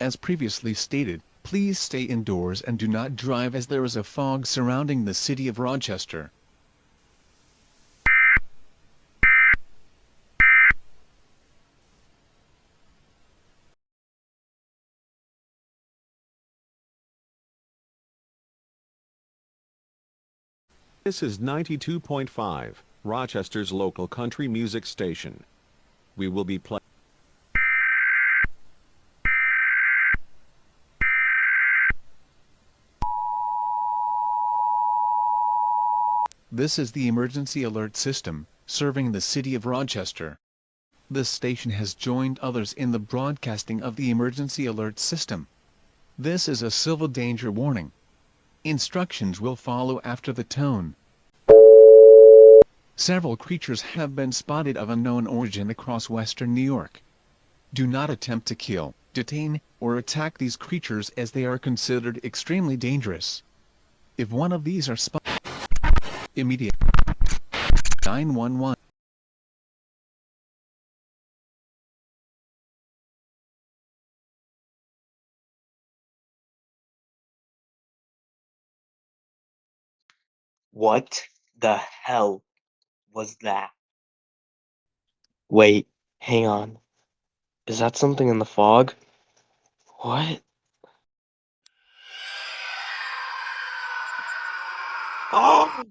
As previously stated, please stay indoors and do not drive as there is a fog surrounding the city of Rochester. This is 92.5, Rochester's local country music station. We will be playing. This is the emergency alert system, serving the city of Rochester. This station has joined others in the broadcasting of the emergency alert system. This is a civil danger warning. Instructions will follow after the tone. Several creatures have been spotted of unknown origin across western New York. Do not attempt to kill, detain, or attack these creatures as they are considered extremely dangerous. If one of these are spotted, immediate 911. What the hell was that? Wait, hang on. Is that something in the fog? What? Oh!